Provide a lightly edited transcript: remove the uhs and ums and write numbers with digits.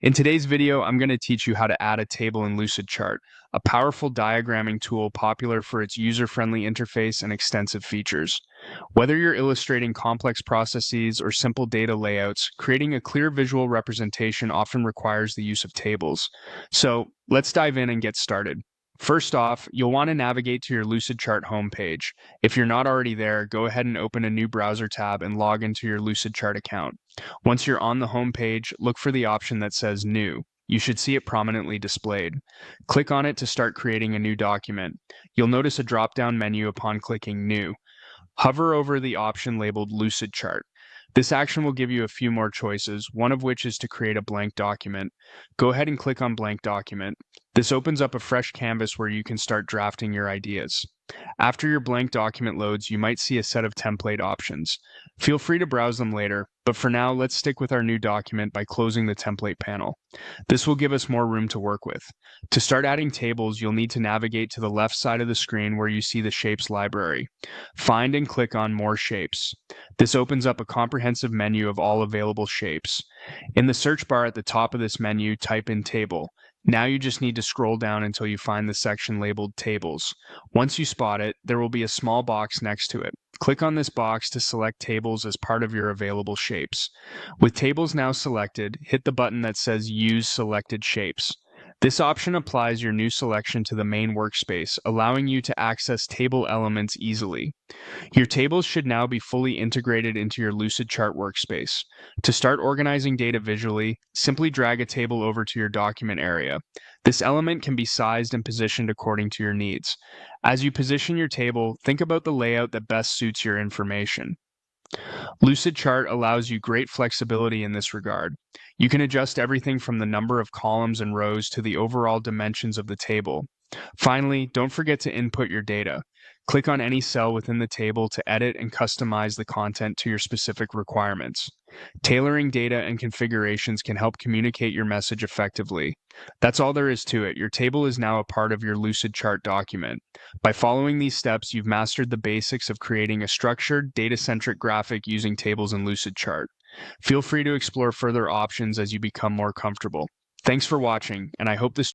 In today's video, I'm going to teach you how to add a table in Lucidchart, a powerful diagramming tool popular for its user-friendly interface and extensive features. Whether you're illustrating complex processes or simple data layouts, creating a clear visual representation often requires the use of tables. So let's dive in and get started. First off, you'll want to navigate to your Lucidchart homepage. If you're not already there, go ahead and open a new browser tab and log into your Lucidchart account. Once you're on the home page, look for the option that says New. You should see it prominently displayed. Click on it to start creating a new document. You'll notice a drop-down menu upon clicking New. Hover over the option labeled Lucidchart. This action will give you a few more choices, one of which is to create a blank document. Go ahead and click on Blank Document. This opens up a fresh canvas where you can start drafting your ideas. After your blank document loads, you might see a set of template options. Feel free to browse them later, but for now, let's stick with our new document by closing the template panel. This will give us more room to work with. To start adding tables, you'll need to navigate to the left side of the screen where you see the Shapes library. Find and click on More Shapes. This opens up a comprehensive menu of all available shapes. In the search bar at the top of this menu, type in Table. Now you just need to scroll down until you find the section labeled Tables. Once you spot it, there will be a small box next to it. Click on this box to select tables as part of your available shapes. With tables now selected, hit the button that says Use Selected Shapes. This option applies your new selection to the main workspace, allowing you to access table elements easily. Your tables should now be fully integrated into your Lucidchart workspace. To start organizing data visually, simply drag a table over to your document area. This element can be sized and positioned according to your needs. As you position your table, think about the layout that best suits your information. Lucidchart allows you great flexibility in this regard. You can adjust everything from the number of columns and rows to the overall dimensions of the table. Finally, don't forget to input your data. Click on any cell within the table to edit and customize the content to your specific requirements. Tailoring data and configurations can help communicate your message effectively. That's all there is to it. Your table is now a part of your Lucidchart document. By following these steps, you've mastered the basics of creating a structured, data-centric graphic using tables in Lucidchart. Feel free to explore further options as you become more comfortable. Thanks for watching, and I hope this